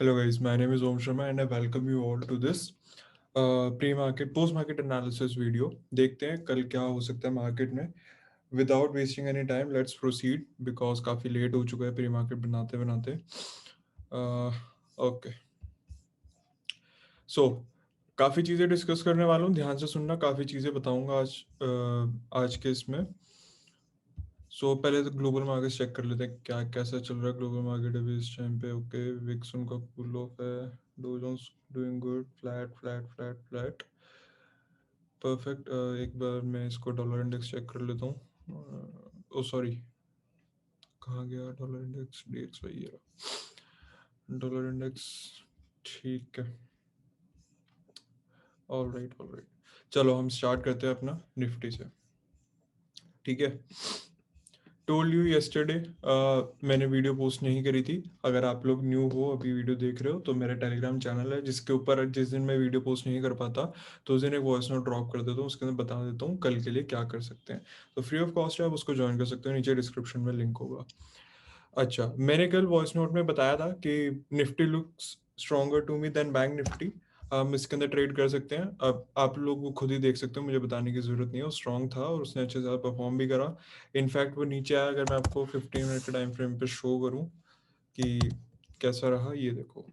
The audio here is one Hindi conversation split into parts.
Hello guys, my name is Om Sharma and I welcome you all to this pre-market post-market analysis video. देखते हैं कल क्या हो सकता है मार्केट में. Without wasting any time, let's proceed because काफ़ी लेट हो चुका है pre-market बनाते बनाते. ओके, सो काफ़ी चीज़ें डिस्कस करने वाला हूँ, ध्यान से सुनना. काफ़ी चीज़ें बताऊंगा आज के इसमें. पहले तो ग्लोबल मार्केट चेक कर लेते हैं क्या कैसा चल रहा है ग्लोबल मार्केट अभी इस टाइम पे. ओके, विक्स उनका कूल ऑफ है. Dow Jones doing good, flat flat flat flat. Perfect. एक बार मैं इसको डॉलर इंडेक्स चेक कर लेता हूँ. ओ सॉरी, कहाँ गया डॉलर इंडेक्स? डेट्स वही है, डॉलर इंडेक्स. ठीक है, ऑल राइट ऑल राइट. चलो हम स्टार्ट करते हैं अपना निफ्टी से. ठीक है, टोल्ड यू येस्टरडे. मैंने वीडियो पोस्ट नहीं करी थी. अगर आप लोग न्यू हो, अभी वीडियो देख रहे हो, तो मेरा टेलीग्राम चैनल है जिसके ऊपर जिस दिन मैं वीडियो पोस्ट नहीं कर पाता तो उस दिन एक वॉइस नोट ड्रॉप कर देता हूँ. उसके अंदर बता देता हूँ कल के लिए क्या कर सकते हैं. तो फ्री ऑफ कॉस्ट है, आप उसको ज्वाइन कर सकते हो, नीचे डिस्क्रिप्शन में लिंक होगा. अच्छा, मैंने कल वॉइस नोट में बताया था कि Nifty looks stronger to me than bank Nifty. हम इसके अंदर ट्रेड कर सकते हैं. अब आप लोग वो खुद ही देख सकते हो, मुझे बताने की जरूरत नहीं है. वो स्ट्रॉन्ग था और उसने अच्छे से परफॉर्म भी करा. इनफैक्ट वो नीचे आया. अगर मैं आपको 15 मिनट के टाइम फ्रेम पे शो करूं कि कैसा रहा, ये देखो.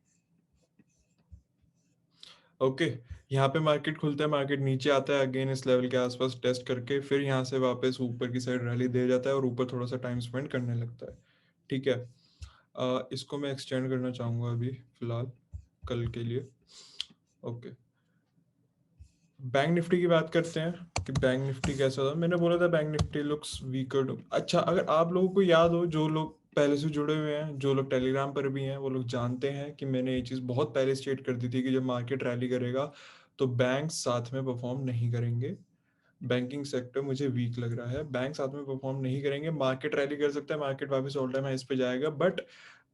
ओके, यहाँ पे मार्केट खुलता है, मार्केट नीचे आता है अगेन इस लेवल के आसपास टेस्ट करके, फिर यहाँ से वापस ऊपर की साइड रैली दे जाता है और ऊपर थोड़ा सा टाइम स्पेंड करने लगता है. ठीक है, इसको मैं एक्सटेंड करना चाहूँगा अभी फिलहाल कल के लिए. ओके, बैंक निफ्टी की बात करते हैं कि बैंक निफ्टी कैसा था. मैंने बोला था बैंक निफ्टी लुक्स वीकर. अच्छा, अगर आप लोगों को याद हो, जो लोग पहले से जुड़े हुए हैं, जो लोग टेलीग्राम पर भी हैं, वो लोग जानते हैं कि मैंने ये चीज़ बहुत पहले स्टेट कर दी थी कि जब मार्केट रैली करेगा तो बैंक साथ में परफॉर्म नहीं करेंगे. बैंकिंग सेक्टर मुझे वीक लग रहा है, बैंक साथ में परफॉर्म नहीं करेंगे. मार्केट रैली कर सकता है, मार्केट वापस ऑल टाइम हाइस पे जाएगा, बट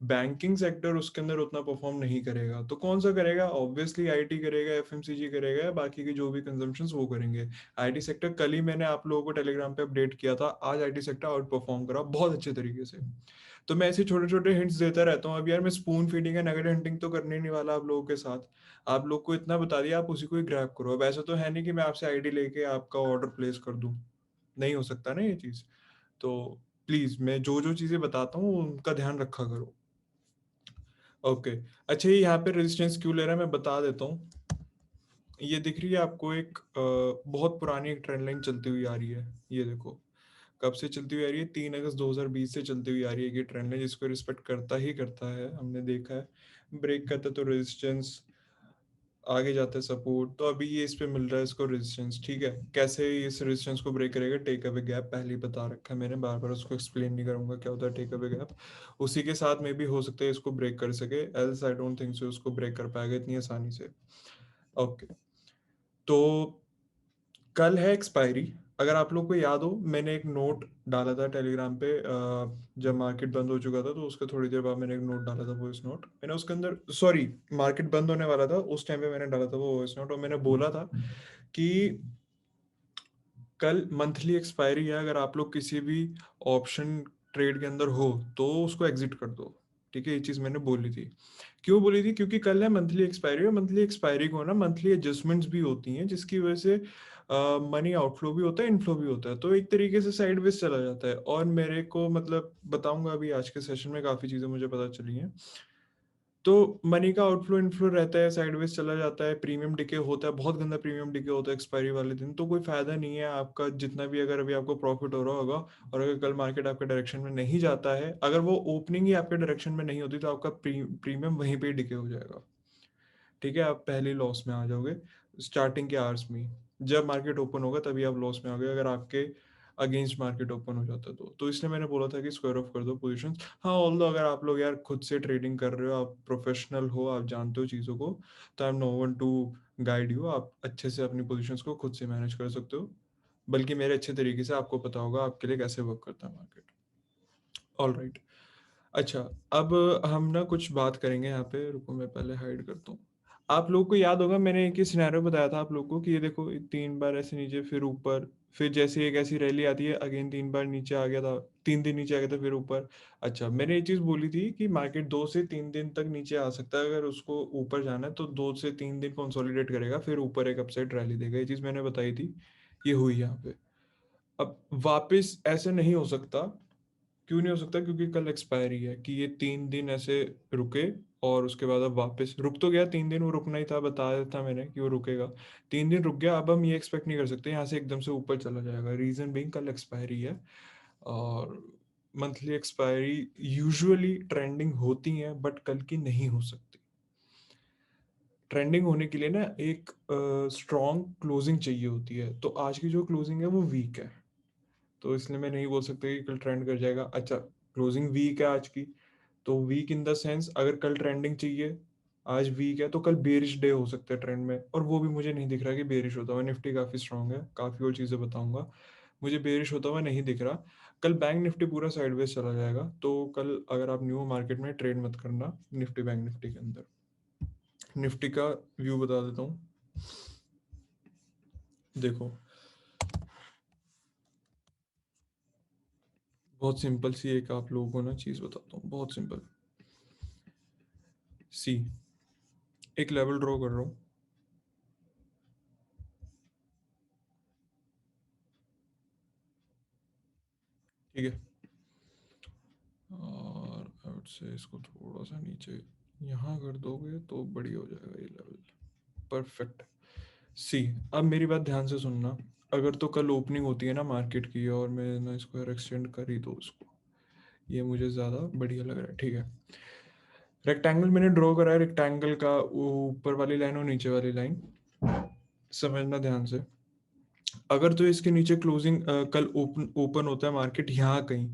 बैंकिंग सेक्टर उसके अंदर उतना परफॉर्म नहीं करेगा. तो कौन सा करेगा? ऑब्वियसली आईटी करेगा, एफएमसीजी करेगा, या बाकी के जो भी कंजम्पशंस वो करेंगे. आईटी सेक्टर, कल ही मैंने आप लोगों को टेलीग्राम पे अपडेट किया था, आज आईटी सेक्टर आउट परफॉर्म करा बहुत अच्छे तरीके से. तो मैं ऐसे छोटे छोटे हिंट्स देता रहता हूँ. अब यार मैं स्पून फीडिंग या नगेट हंटिंग तो करने नहीं वाला आप लोगों के साथ. आप लोग को इतना बता दिया, आप उसी को ही ग्रैब करो. अब ऐसा तो है नहीं कि मैं आपसे आईडी लेके आपका ऑर्डर प्लेस कर दूं. नहीं हो सकता ना ये चीज़. तो प्लीज़, मैं जो जो चीज़ें बताता हूँ उनका ध्यान रखा करो. ओके, अच्छा, ये यहाँ पे रेजिस्टेंस क्यों ले रहा है मैं बता देता हूँ. ये दिख रही है आपको एक बहुत पुरानी एक ट्रेंड लाइन चलती हुई आ रही है. ये देखो कब से चलती हुई आ रही है, 3 अगस्त 2020 से चलती हुई आ रही है. ये ट्रेंड लाइन जिसको रिस्पेक्ट करता ही करता है, हमने देखा है. ब्रेक करता है तो रेजिस्टेंस, आगे जाता है सपोर्ट. तो अभी ये इस पे मिल रहा है इसको रेजिस्टेंस. ठीक है, कैसे इस रेजिस्टेंस को ब्रेक करेगा? टेक अवे गैप पहले ही बता रखा है मैंने, बार बार उसको एक्सप्लेन नहीं करूंगा क्या होता है टेक अवे गैप. उसी के साथ में भी हो सकता है इसको ब्रेक कर सके, else I don't think so उसको ब्रेक कर पाएगा इतनी आसानी से. ओके, तो कल है एक्सपायरी. अगर आप लोग को याद हो, मैंने एक नोट डाला था टेलीग्राम पे. जब मार्केट बंद हो चुका था तो उसके थोड़ी देर बाद मैंने एक नोट डाला था, वॉइस नोट. मैंने उसके अंदर, सॉरी, मार्केट बंद होने वाला था उस टाइम पे मैंने डाला था वो वॉइस नोट, और मैंने बोला था कि कल मंथली एक्सपायरी है. अगर आप लोग किसी भी ऑप्शन ट्रेड के अंदर हो तो उसको एग्जिट कर दो. ठीक है, ये चीज़ मैंने बोली थी. क्यों बोली थी? क्योंकि कल है मंथली एक्सपायरी, और मंथली एक्सपायरी को ना मंथली एडजस्टमेंट्स भी होती हैं जिसकी वजह से मनी आउटफ्लो भी होता है, इनफ्लो भी होता है. तो एक तरीके से साइडवेज चला जाता है. और मेरे को मतलब बताऊंगा, अभी आज के सेशन में काफ़ी चीज़ें मुझे पता चली हैं. तो मनी का आउटफ्लो इनफ्लो रहता है, साइडवेज चला जाता है, प्रीमियम डिके होता है, बहुत गंदा प्रीमियम डिके होता है एक्सपायरी वाले दिन. तो कोई फायदा नहीं है आपका जितना भी, अगर अभी आपको प्रॉफिट हो रहा होगा और अगर कल मार्केट आपके डायरेक्शन में नहीं जाता है, अगर वो ओपनिंग ही आपके डायरेक्शन में नहीं होती, तो आपका प्रीमियम वहीं पे डिके हो जाएगा. ठीक है, आप पहले लॉस में आ जाओगे स्टार्टिंग के आवर्स में ही. जब मार्केट ओपन होगा तभी आप लॉस में आओगे अगर आपके अगेंस्ट मार्केट ओपन हो जाता है. तो इसलिए मैंने बोला था कि स्क्वायर ऑफ कर दो पोजीशंस. हाँ, ऑल्दो अगर आप लोग यार खुद से ट्रेडिंग कर रहे हो, आप प्रोफेशनल हो, आप जानते हो चीज़ों को, तो I am no one to guide you. आप अच्छे से अपनी पोजीशंस को खुद से मैनेज कर सकते हो, बल्कि मेरे अच्छे तरीके से आपको पता होगा आपके लिए कैसे वर्क करता है मार्केट. All right. अच्छा, अब हम ना कुछ बात करेंगे यहाँ पे. रुको मैं पहले हाइड करता हूँ. आप लोगों को याद होगा मैंने एक ही सिनेरियो बताया था आप लोगों को कि ये देखो 3 बार ऐसे नीचे फिर ऊपर फिर जैसे एक ऐसी रैली आती है, अगेन 3 बार नीचे आ गया था, 3 दिन नीचे आ गया था, फिर ऊपर। अच्छा, मैंने ये चीज बोली थी कि मार्केट 2 से 3 दिन तक नीचे आ सकता है, अगर उसको ऊपर जाना है तो 2 से 3 दिन कंसोलिडेट करेगा, फिर ऊपर एक अपसाइड रैली देगा। ये चीज मैंने बताई थी, ये हुई यहाँ पे। अब वापस ऐसे नहीं हो सकता। क्यों नहीं हो सकता? क्योंकि कल एक्सपायरी है, कि ये 3 दिन ऐसे रुके और उसके बाद अब वापस रुक तो गया। 3 दिन वो रुकना ही था, बताया था मैंने कि वो रुकेगा। 3 दिन रुक गया, अब हम ये एक्सपेक्ट नहीं कर सकते यहाँ से एकदम से ऊपर चला जाएगा। रीजन बीइंग कल एक्सपायरी है, और मंथली एक्सपायरी यूजुअली ट्रेंडिंग होती है, बट कल की नहीं हो सकती। ट्रेंडिंग होने के लिए ना एक स्ट्रॉन्ग क्लोजिंग चाहिए होती है, तो आज की जो क्लोजिंग है वो वीक है, तो इसलिए मैं नहीं बोल सकता कि कल ट्रेंड कर जाएगा। अच्छा, क्लोजिंग वीक है आज की, तो वीक इन द सेंस अगर कल ट्रेंडिंग चाहिए, आज वीक है, तो कल बेरिश डे हो सकता है ट्रेंड में, और वो भी मुझे नहीं दिख रहा कि बेरिश होता हुआ। निफ्टी काफी स्ट्रांग है, काफी और चीजें बताऊंगा, मुझे बेरिश होता हुआ नहीं दिख रहा। कल बैंक निफ्टी पूरा साइडवेज चला जाएगा, तो कल अगर आप न्यू मार्केट में ट्रेड मत करना निफ्टी बैंक निफ्टी के अंदर। निफ्टी का व्यू बता देता हूँ, देखो। बहुत सिंपल सी एक आप लोगों को ना चीज बताता हूँ, बहुत सिंपल। सी, एक लेवल ड्रॉ कर रहा हूँ, ठीक है, और आई वुड से इसको थोड़ा सा नीचे यहाँ कर दोगे तो बढ़िया हो जाएगा ये लेवल। परफेक्ट। सी, अब मेरी बात ध्यान से सुनना। अगर तो कल ओपनिंग होती है ना मार्केट की, और मैं ना इसको यार एक्सटेंड कर ही दो उसको, ये मुझे ज़्यादा बढ़िया लग रहा है, ठीक है। रेक्टेंगल मैंने ड्रॉ करा है, रेक्टेंगल का ऊपर वाली लाइन और नीचे वाली लाइन समझना ध्यान से। अगर तो इसके नीचे क्लोजिंग कल ओपन ओपन होता है मार्केट यहाँ कहीं,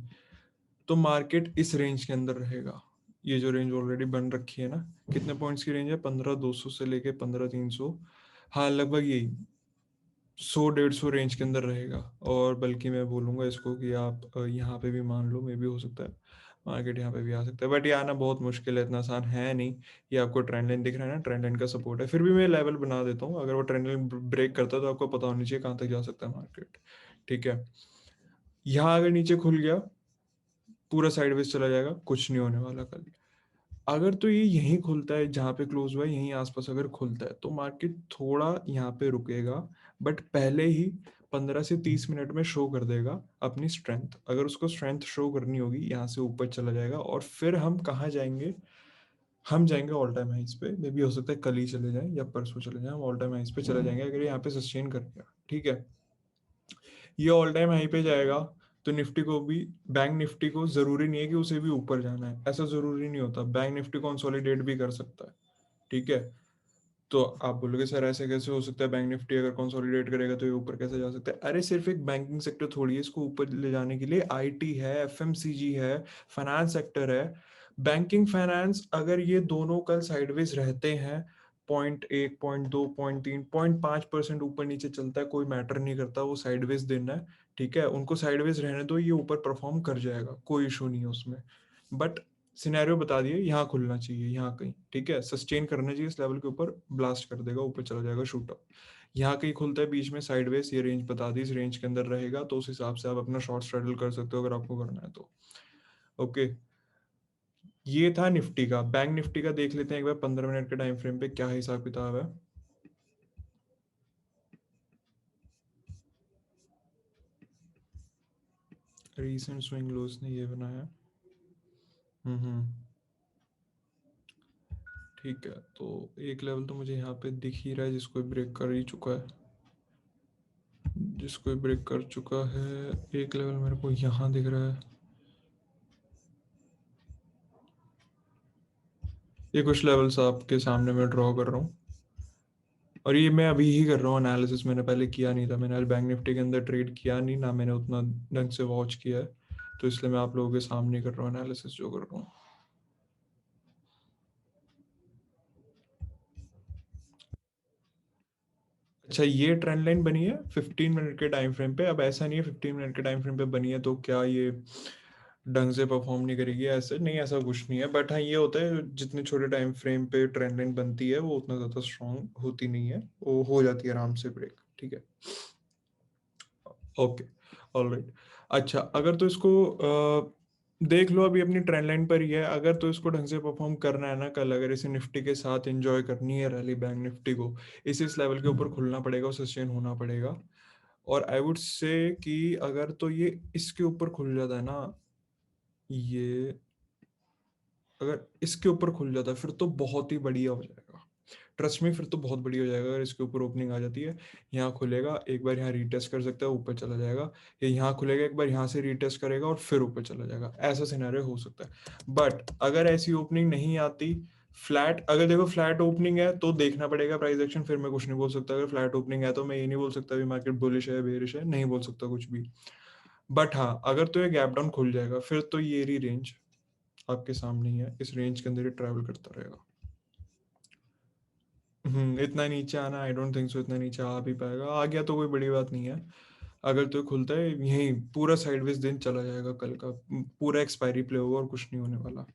तो मार्केट इस रेंज के अंदर रहेगा। ये जो रेंज ऑलरेडी बन रखी है ना, कितने पॉइंट्स की रेंज है? 15,200 से लेके 15,300। हाँ, लगभग यही 100-150 रेंज के अंदर रहेगा। और बल्कि मैं बोलूंगा इसको कि आप यहाँ पे भी मान लो, मे भी हो सकता है मार्केट यहाँ पे भी आ सकता है, बट ये आना बहुत मुश्किल है, इतना आसान है नहीं। ये आपको ट्रेंड लाइन दिख रहा है ना, ट्रेंड लाइन का सपोर्ट है, फिर भी मैं लेवल बना देता हूँ। अगर वो ट्रेंड लाइन ब्रेक करता है तो आपको पता होनी चाहिए कहाँ तक जा सकता है मार्केट, ठीक है। यहाँ अगर नीचे खुल गया, पूरा साइडवेज चला जाएगा, कुछ नहीं होने वाला कल। अगर तो ये यहीं खुलता है जहाँ पे क्लोज हुआ है, यहीं आसपास अगर खुलता है, तो मार्केट थोड़ा यहाँ पे रुकेगा, बट पहले ही 15 से 30 मिनट में शो कर देगा अपनी स्ट्रेंथ। अगर उसको स्ट्रेंथ शो करनी होगी, यहाँ से ऊपर चला जाएगा, और फिर हम कहाँ जाएंगे? हम जाएंगे ऑल टाइम हाइस पे। मे भी हो सकता है कल ही चले जाएं या परसों चले जाएं, हम ऑल टाइम हाइस पे चले जाएंगे अगर यहाँ पे सस्टेन कर गया, ठीक है। ये ऑल टाइम हाई पे जाएगा, तो निफ्टी को भी, बैंक निफ्टी को जरूरी नहीं है कि उसे भी ऊपर जाना है, ऐसा जरूरी नहीं होता। बैंक निफ्टी कंसोलिडेट भी कर सकता है, ठीक है। तो आप बोलोगे सर ऐसे कैसे हो सकता है, बैंक निफ्टी अगर कंसोलिडेट करेगा तो ये ऊपर कैसे जा सकता है? अरे सिर्फ एक बैंकिंग सेक्टर थोड़ी है इसको ऊपर ले जाने के लिए, आईटी है, एफएमसीजी है, फाइनेंस सेक्टर है। बैंकिंग फाइनेंस, अगर ये दोनों कल साइडवेज रहते हैं, 0.1, 0.2, 0.3, 0.5% ऊपर नीचे चलता है, कोई मैटर नहीं करता, वो साइडवेज देना है, ठीक है। उनको साइडवेज रहने दो, ये ऊपर परफॉर्म कर जाएगा, कोई इशू नहीं है उसमें। बट सिनेरियो बता दिए, यहाँ खुलना चाहिए, यहाँ कहीं, ठीक है, सस्टेन करना चाहिए इस लेवल के ऊपर, ब्लास्ट कर देगा, ऊपर चला जाएगा, शूट अप। यहाँ कहीं खुलता है बीच में साइडवेज, ये रेंज बता दी, इस रेंज के अंदर रहेगा, तो उस हिसाब से आप अपना शॉर्ट स्ट्रेडल कर सकते हो अगर आपको करना है तो। ओके, ये था निफ्टी का। बैंक निफ्टी का देख लेते हैं एक बार 15 मिनट के टाइम फ्रेम पे क्या हिसाब किताब है। रीसेंट स्विंग लोज ने ये बनाया। हम्म, ठीक है, तो एक लेवल तो मुझे यहाँ पे दिख ही रहा है जिसको ब्रेक कर ही चुका है, जिसको ब्रेक कर चुका है। एक लेवल मेरे को यहाँ दिख रहा है, ये कुछ लेवल्स आपके सामने मैं ड्रॉ कर रहा हूँ, और ये मैं अभी ही कर रहा हूँ एनालिसिस, मैंने पहले किया नहीं था। मैंने आज बैंक निफ्टी के अंदर ट्रेड किया नहीं, ना मैंने उतना ढंग से वॉच किया है, तो इसलिए मैं आप लोगों के सामने कर रहा हूँ एनालिसिस जो कर रहा हूँ। अच्छा, ये ट्रेंड लाइन बनी है 15 मिनट के टाइम फ्रेम पे। अब ऐसा नहीं है 15 मिनट के टाइम फ्रेम पे बनी है तो क्या ये ढंग से परफॉर्म नहीं करेगी, ऐसे नहीं, ऐसा कुछ नहीं है। बट हाँ, ये होता है जितने छोटे टाइम फ्रेम पे ट्रेंड लाइन बनती है वो उतना ज़्यादा स्ट्रांग होती नहीं है, वो हो जाती है आराम से ब्रेक, ठीक है। Okay, alright. अच्छा, अगर तो इसको देख लो, अभी अपनी ट्रेंड लाइन पर ही है। अगर तो इसको ढंग से परफॉर्म करना है ना कल, अगर इसे निफ्टी के साथ एंजॉय करनी है रैली, बैंक निफ्टी को इस लेवल के ऊपर खुलना पड़ेगा और सस्टेन होना पड़ेगा। और आई वुड से कि अगर तो ये इसके ऊपर खुल जाता है ना, ये अगर इसके ऊपर खुल जाता है फिर तो बहुत ही बढ़िया हो जाएगा। ट्रस्ट में, फिर तो बहुत बढ़िया हो जाएगा। अगर इसके ऊपर ओपनिंग आ जाती है, यहाँ खुलेगा एक बार, यहाँ रीटेस्ट कर सकता है, ऊपर चला जाएगा। या यहाँ खुलेगा एक बार, यहाँ से रीटेस्ट करेगा और फिर ऊपर चला जाएगा। ऐसा सिनेरियो हो सकता है। बट अगर ऐसी ओपनिंग नहीं आती, फ्लैट, अगर देखो फ्लैट ओपनिंग है तो देखना पड़ेगा प्राइस एक्शन, फिर मैं कुछ नहीं बोल सकता। अगर फ्लैट ओपनिंग है तो मैं ये नहीं बोल सकता भी मार्केट बुलिश है बेरिश है, नहीं बोल सकता कुछ भी। बट हाँ, अगर तो ये गैप डाउन खुल जाएगा फिर तो ये रेंज आपके सामने ही है, इस रेंज के अंदर ही ट्रैवल करता रहेगा। इतना नीचे आना आई डोंट थिंक सो, इतना नीचे आ भी पाएगा। आ गया तो कोई बड़ी बात नहीं है। अगर तो खुलता है यही, पूरा साइडवेज दिन चला जाएगा कल का, पूरा एक्सपायरी प्ले होगा और कुछ नहीं होने वाला।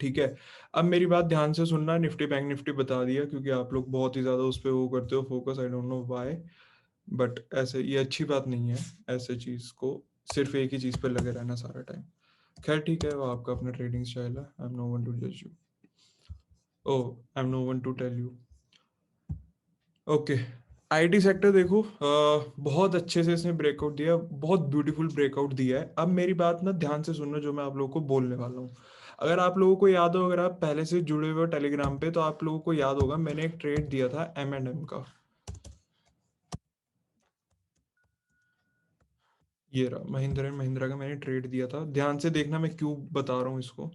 ठीक है, अब मेरी बात ध्यान से सुनना। निफ्टी बैंक निफ्टी बता दिया, क्योंकि आप लोग बहुत ही ज्यादा उस पर वो करते हो focus, I don't know why. But ऐसे ये अच्छी बात नहीं है, ऐसे चीज को सिर्फ एक ही चीज पे लगे रहना सारा टाइम। खैर ठीक है, वो आपका अपना ट्रेडिंग स्टाइल है, I am no one to जज you. Oh, I am no one to tell you. Okay, IT sector देखो, बहुत अच्छे से इसने ब्रेकआउट दिया, बहुत ब्यूटीफुल ब्रेकआउट दिया है। अब मेरी बात ना ध्यान से सुनना, जो मैं आप लोगों को बोलने वाला हूँ। अगर आप लोगों को याद हो, अगर आप पहले से जुड़े हुए हो टेलीग्राम पे, तो आप लोगों को याद होगा मैंने एक ट्रेड दिया था M&M का। ये रहा महिंद्रा एंड महिंद्रा का मैंने ट्रेड दिया था। ध्यान से देखना मैं क्यों बता रहा हूँ इसको।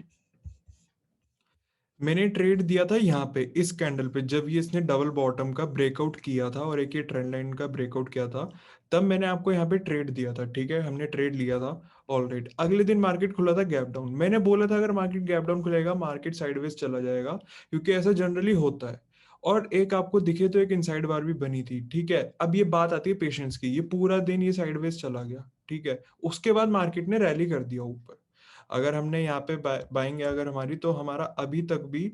मैंने ट्रेड दिया था यहाँ पे इस कैंडल पे, जब ये इसने डबल बॉटम का ब्रेकआउट किया था और एक ये ट्रेंड लाइन का ब्रेकआउट किया था, तब मैंने आपको यहाँ पे ट्रेड दिया था। ठीक है, हमने ट्रेड लिया था। ऑलराइट, अगले दिन मार्केट खुला था गैप डाउन। मैंने बोला था अगर मार्केट गैप डाउन खुलेगा मार्केट साइडवेज चला जाएगा, क्योंकि ऐसा जनरली होता है। और एक आपको दिखे तो एक इनसाइड बार भी बनी थी। ठीक है, अब ये बात आती है पेशेंस की। ये पूरा दिन ये साइडवेज चला गया। ठीक है, उसके बाद मार्केट ने रैली कर दिया ऊपर। अगर हमने यहाँ पे बाइंग है अगर हमारी, तो हमारा अभी तक भी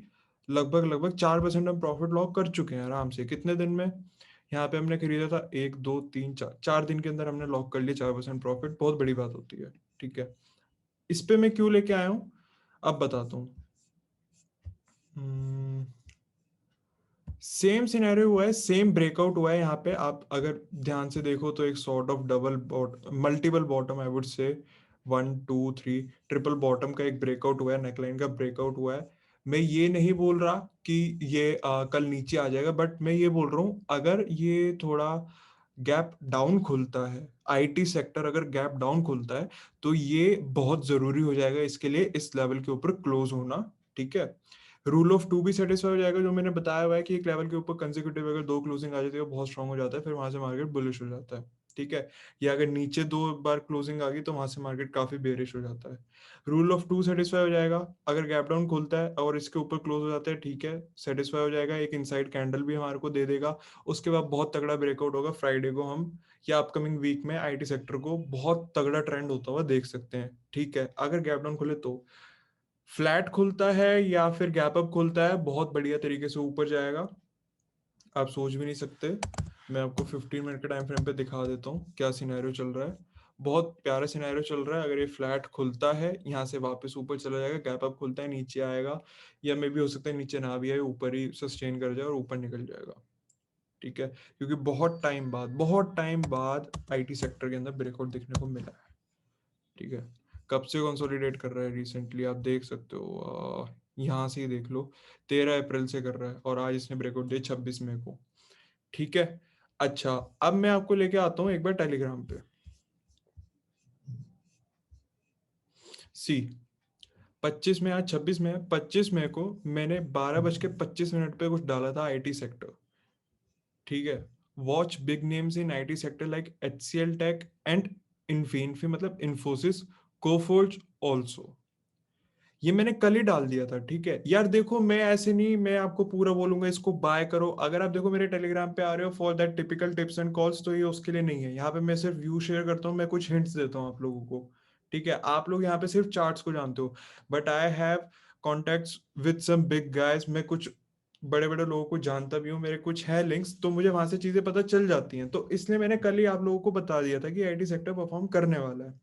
लगभग लगभग 4% हम प्रॉफिट लॉक कर चुके हैं आराम से। कितने दिन में? यहाँ पे हमने खरीदा था 1 2 3 4, 4 दिन के अंदर हमने लॉक कर लिया 4% प्रॉफिट, बहुत बड़ी बात होती है। ठीक है, इस पे मैं क्यों लेके आया हूँ अब बताता हूँ। सेम सिनेरियो हुआ है, सेम ब्रेकआउट हुआ है यहाँ पे। आप अगर ध्यान से देखो तो एक sort of multiple bottom, I would say 1 2 3 triple bottom का एक ब्रेकआउट हुआ है, नेकलाइन का ब्रेकआउट हुआ है। मैं ये नहीं बोल रहा कि ये कल नीचे आ जाएगा, बट मैं ये बोल रहा हूँ अगर ये थोड़ा गैप डाउन खुलता है, आईटी सेक्टर अगर गैप डाउन खुलता है, तो ये बहुत जरूरी हो जाएगा इसके लिए इस लेवल के ऊपर क्लोज होना। ठीक है, रूल ऑफ टू भी सेटिस्फाई हो जाएगा, जो मैंने बताया हुआ है कि एक लेवल के ऊपर कंसेक्यूटिव अगर दो क्लोजिंग आ जाती है वो बहुत स्ट्रांग हो जाता है, फिर वहां से मार्केट बुलिश हो जाता है। ठीक है, या अगर नीचे 2 बार क्लोजिंग आ गई तो वहां से मार्केट काफी बेरिश हो जाता है। रूल ऑफ टू सेटिस्फाई हो जाएगा अगर गैप डाउन खुलता है और इसके ऊपर क्लोज हो जाता है। ठीक है, सेटिस्फाई हो जाएगा, एक इनसाइड कैंडल भी हमारे को दे देगा। उसके बाद बहुत तगड़ा ब्रेकआउट होगा फ्राइडे को, हम या अपकमिंग वीक में आईटी सेक्टर को बहुत तगड़ा ट्रेंड होता हुआ देख सकते हैं। ठीक है, अगर गैप डाउन खुले तो फ्लैट खुलता है या फिर गैप अप खुलता है, बहुत बढ़िया तरीके से ऊपर जाएगा, आप सोच भी नहीं सकते। मैं आपको 15 मिनट के टाइम फ्रेम पे दिखा देता हूँ क्या सिनेरियो चल रहा है। बहुत प्यारा सिनेरियो चल रहा है। अगर ये फ्लैट खुलता है यहाँ से वापस ऊपर चला जाएगा, गैप अप खुलता है नीचे आएगा, या मे भी हो सकता है नीचे ना भी आए, ऊपर ही सस्टेन कर जाए और ऊपर निकल जाएगा। ठीक है, क्योंकि बहुत टाइम बाद आईटी सेक्टर के अंदर ब्रेकआउट देखने को मिला है। ठीक है, कब से कंसोलिडेट कर रहा है रिसेंटली, आप देख सकते हो, यहाँ से ही देख लो, 13 अप्रैल से कर रहा है और आज इसने ब्रेकआउट दिया 26 मई को। ठीक है, अच्छा, अब मैं आपको लेके आता हूँ एक बार टेलीग्राम पे। सी 25 में, आज 26 में है, 25 मई को मैंने 12:25 पे कुछ डाला था आईटी सेक्टर। ठीक है, watch big names in IT sector like HCL tech and इन्फिनफी, मतलब इन्फोसिस, कोफोर्ज ऑल्सो। ये मैंने कल ही डाल दिया था। ठीक है यार, देखो मैं ऐसे नहीं, मैं आपको पूरा बोलूंगा इसको बाय करो। अगर आप देखो मेरे टेलीग्राम पे आ रहे हो for that typical tips and calls, तो ये उसके लिए नहीं है। यहाँ पे मैं सिर्फ व्यू शेयर करता हूँ, मैं कुछ हिंट्स देता हूँ आप लोगों को। ठीक है, आप लोग यहाँ पे सिर्फ चार्ट्स को जानते हो, but I have contacts with some big guys. मैं कुछ बड़े बड़े लोगों को जानता भी हूँ, मेरे कुछ है लिंक्स, तो मुझे वहां से चीजें पता चल जाती हैं। तो इसलिए मैंने कल ही आप लोगों को बता दिया था कि आईटी सेक्टर परफॉर्म करने वाला है।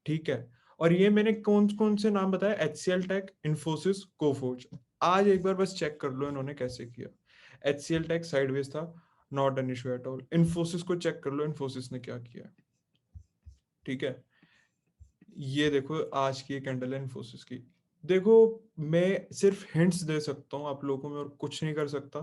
ठीक है। और ये मैंने कौन कौन से नाम बताया, HCL टेक, इन्फोसिस, कोफोर्ज। आज एक बार बस चेक कर लो इन्होंने कैसे किया। HCL टेक साइडवेज था, not an issue at all. Infosys को चेक कर लो, इन्फोसिस ने क्या किया। ठीक है। ये देखो आज की कैंडल है इन्फोसिस की। देखो, मैं सिर्फ हिंट्स दे सकता हूँ आप लोगों में और कुछ नहीं कर सकता।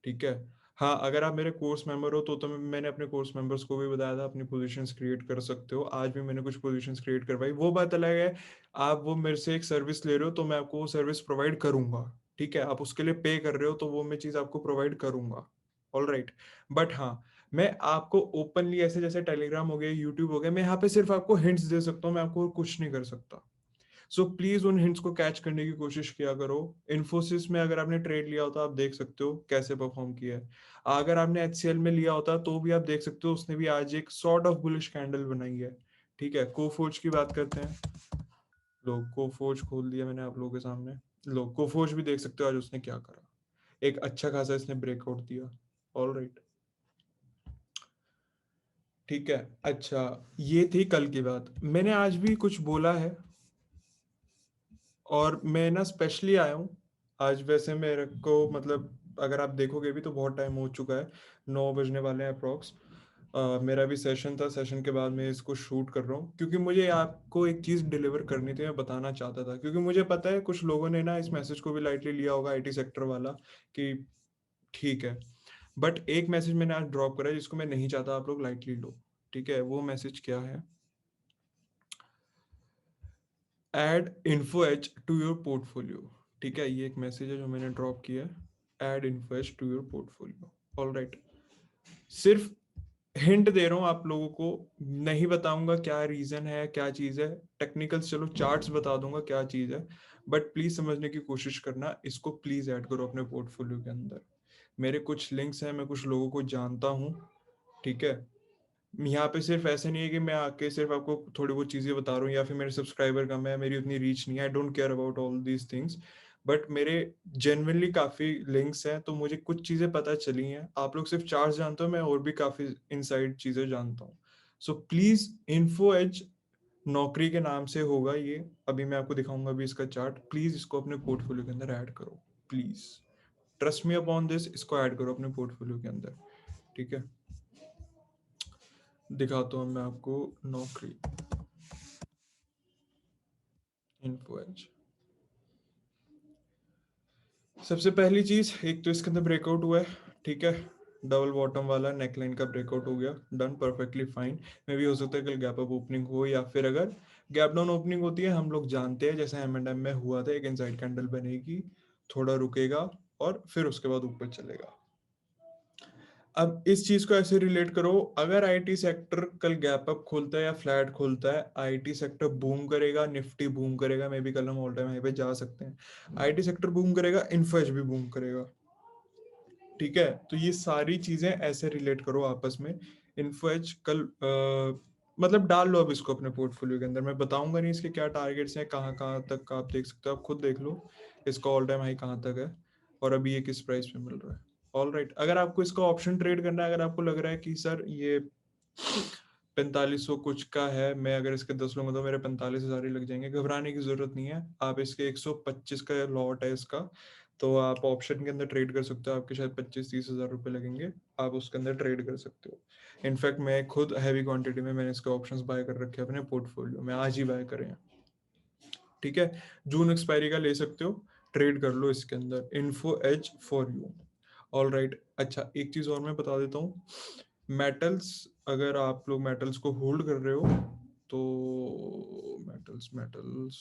ठीक है। हाँ, अगर आप मेरे कोर्स मेंबर हो तो मैंने अपने कोर्स मेंबर्स को भी बताया था अपनी पोजीशंस क्रिएट कर सकते हो। आज भी मैंने कुछ पोजीशंस क्रिएट करवाई, वो बात अलग है। आप वो मेरे से एक सर्विस ले रहे हो तो मैं आपको वो सर्विस प्रोवाइड करूंगा। ठीक है, आप उसके लिए पे कर रहे हो तो वो मैं चीज़ आपको प्रोवाइड करूंगा। All right. बट हाँ, मैं आपको ओपनली ऐसे जैसे टेलीग्राम हो गया, यूट्यूब हो गया, मैं यहाँ पे सिर्फ आपको हिंट्स दे सकता हूँ, मैं आपको और कुछ नहीं कर सकता। सो प्लीज उन हिंट्स को कैच करने की कोशिश किया करो। इन्फोसिस में अगर आपने ट्रेड लिया होता, आप देख सकते हो कैसे परफॉर्म किया है। अगर आपने HCL में लिया होता तो भी आप देख सकते हो, उसने भी आज एक सॉर्ट ऑफ बुलिश कैंडल बनाई है। ठीक है, कोफोर्ज की बात करते हैं। लो, कोफोर्ज खोल दिया मैंने आप लोगों के सामने। लो, कोफोर्ज भी देख सकते हो आज उसने क्या करा। एक अच्छा खासा इसने ब्रेकआउट दिया। All right. ठीक है। अच्छा, ये थी कल की बात। मैंने आज भी कुछ बोला है और मैं ना स्पेशली आया हूँ आज। वैसे मेरे को मतलब अगर आप देखोगे भी तो बहुत टाइम हो चुका है, 9 बजने वाले हैं अप्रॉक्स। मेरा भी सेशन था, सेशन के बाद मैं इसको शूट कर रहा हूँ क्योंकि मुझे आपको एक चीज़ डिलीवर करनी थी, मैं बताना चाहता था। क्योंकि मुझे पता है कुछ लोगों ने ना इस मैसेज को भी लाइटली लिया होगा, IT सेक्टर वाला, कि ठीक है। बट एक मैसेज मैंने आज ड्रॉप करा है जिसको मैं नहीं चाहता आप लोग लाइटली लो। ठीक है, वो मैसेज क्या है? Add info as to your portfolio. ठीक है, ये एक मैसेज है जो मैंने ड्रॉप किया है, add info as to your portfolio. All right. सिर्फ हिंट दे रहा हूँ आप लोगों को, नहीं बताऊंगा क्या रीजन है क्या चीज है। टेक्निकल्स चलो चार्ट्स बता दूंगा क्या चीज है। बट प्लीज समझने की कोशिश करना, इसको प्लीज ऐड करो अपने पोर्टफोलियो के अंदर। मेरे कुछ लिंक्स हैं, मैं कुछ लोगों को जानता हूँ। ठीक है। यहाँ पे सिर्फ ऐसे नहीं है कि मैं आके सिर्फ आपको थोड़ी बहुत चीजें बता रहा हूँ या फिर मेरे सब्सक्राइबर कम है, मेरी उतनी रीच नहीं है, I don't care about all these things. But मेरे जेन्युइनली काफी लिंक्स हैं, तो मुझे कुछ चीजें पता चली हैं। आप लोग सिर्फ चार्ज जानते हो, मैं और भी काफी इनसाइड चीजें जानता हूँ। सो प्लीज, इन्फो एज नौकरी के नाम से होगा ये। अभी मैं आपको दिखाऊंगा अभी इसका चार्ट। प्लीज इसको अपने पोर्टफोलियो के अंदर ऐड करो। Please trust me upon this, इसको ऐड करो अपने पोर्टफोलियो के अंदर। ठीक है, दिखाता हूँ मैं आपको नौकरी, इन्फो एज। सबसे पहली चीज, एक तो इसके अंदर ब्रेकआउट हुआ है। ठीक है, डबल बॉटम वाला नेकलाइन का ब्रेकआउट हो गया, डन, परफेक्टली फाइन। मे भी हो सकता है कल गैप अप ओपनिंग हो, या फिर अगर गैप डाउन ओपनिंग होती है, हम लोग जानते हैं जैसे M&M में हुआ था, एक इनसाइड कैंडल बनेगी, थोड़ा रुकेगा और फिर उसके बाद ऊपर चलेगा। अब इस चीज को ऐसे रिलेट करो, अगर IT सेक्टर कल गैप अप खोलता है या फ्लैट खोलता है, IT सेक्टर बूम करेगा, निफ्टी बूम करेगा, मे बी कल हम ऑल टाइम हाई पे जा सकते हैं। IT सेक्टर बूम करेगा, इन्फो एज भी बूम करेगा। ठीक है, तो ये सारी चीजें ऐसे रिलेट करो आपस में। इन्फो एज कल मतलब डाल लो अब इसको अपने पोर्टफोलियो के अंदर। मैं बताऊंगा नहीं इसके क्या टारगेट्स हैं, कहाँ कहाँ तक आप देख सकते हो, आप खुद देख लो इसका ऑल टाइम हाई कहाँ तक है और अभी ये किस प्राइस पे मिल रहा है। All right. अगर आपको इसका ऑप्शन ट्रेड करना है, अगर आपको लग रहा है कि सर ये 4500 कुछ का है, मैं अगर इसके 10 लूंगा तो मेरे 45,000 ही लग जाएंगे, घबराने की जरूरत नहीं है। आप इसके 125 का लॉट है इसका, तो आप ऑप्शन के अंदर ट्रेड कर सकते हो, आपके शायद 25-30 हजार रुपए लगेंगे, आप उसके अंदर ट्रेड कर सकते हो। इनफैक्ट मैं खुद हैवी क्वांटिटी में मैंने इसके ऑप्शंस बाय कर रखे हैं अपने पोर्टफोलियो में, आज ही बाय करे हैं। ठीक है, जून एक्सपायरी का ले सकते हो, ट्रेड कर लो इसके अंदर, info as for you. All right. अच्छा, एक चीज और मैं बता देता हूँ, मेटल्स, अगर आप लोग मेटल्स को होल्ड कर रहे हो तो मेटल्स मेटल्स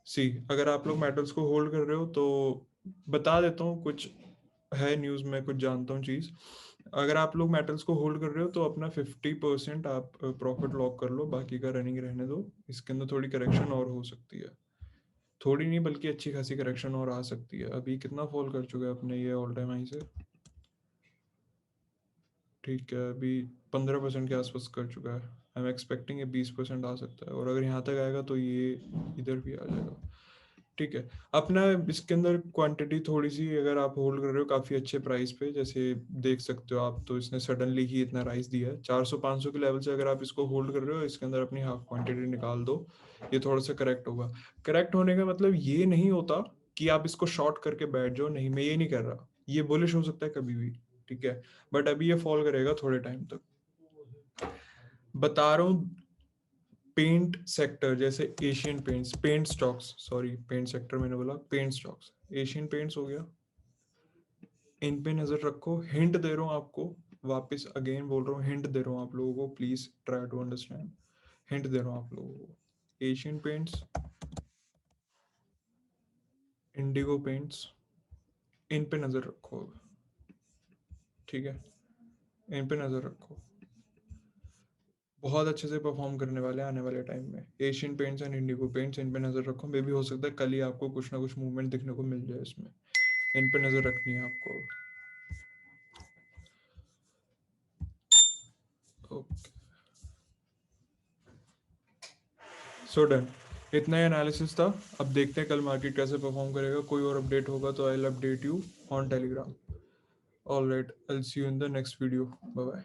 सी, अगर आप लोग मेटल्स को होल्ड कर रहे हो तो बता देता हूँ कुछ है न्यूज़ में, कुछ जानता हूँ चीज़। अगर आप लोग मेटल्स को होल्ड कर रहे हो तो अपना 50% आप प्रॉफिट लॉक कर लो, बाकी का रनिंग रहने दो। इसके अंदर थोड़ी करेक्शन और हो सकती है, थोड़ी नहीं बल्कि अच्छी खासी करेक्शन और आ सकती है। अभी कितना फॉल कर चुका है अपने ये ऑल टाइम हाई से? ठीक है, अभी 15% के आसपास कर चुका है। आई एम एक्सपेक्टिंग ये 20% आ सकता है, और अगर यहाँ तक आएगा तो ये इधर भी आ जाएगा। ठीक है। अपना इसके अंदर क्वांटिटी थोड़ी सी अगर आप होल्ड कर रहे हो काफी अच्छे प्राइस पे, जैसे देख सकते हो आप, तो इसने सडनली ही इतना राइस दिया है 400-500 के लेवल से। अगर आप इसको होल्ड कर रहे हो, इसके अंदर अपनी हाफ क्वांटिटी निकाल दो, ये थोड़ा सा करेक्ट होगा। करेक्ट होने का मतलब ये नहीं होता कि आप इसको शॉर्ट करके बैठ जाओ, नहीं, मैं ये नहीं कर रहा। ये बुलिश हो सकता है कभी भी, ठीक है, बट अभी ये फॉल करेगा थोड़े टाइम तक। बता रहा हूँ, पेंट सेक्टर जैसे Asian Paints, paint stocks, sorry paint sector मैंने बोला, पेंट स्टॉक्स, एशियन पेंट्स हो गया, इन पे नजर रखो। हिंट दे रहा हूँ आपको, वापस अगेन बोल रहा हूँ, हिंट दे रहा हूँ आप लोगों को, please try to understand. Hint दे रहा हूँ आप लोगों को, एशियन पेंट्स, इंडिगो पेंट्स, इन पे नजर रखो अब, ठीक है, इन पे नजर रखो। बहुत अच्छे से परफॉर्म करने वाले हैं आने वाले टाइम में, एशियन पेंट्स एंड इंडिगो पेंट्स, इन पे नजर रखो। मे भी हो सकता है कल ही आपको कुछ ना कुछ मूवमेंट देखने को मिल जाए इसमें, इन पे नजर रखनी है आपको। ओके, सो डन, इतना ही एनालिसिस था। अब देखते हैं कल मार्केट कैसे परफॉर्म करेगा। कोई और अपडेट होगा तो I will update you on Telegram. All right, I will see you in the next video, bye bye.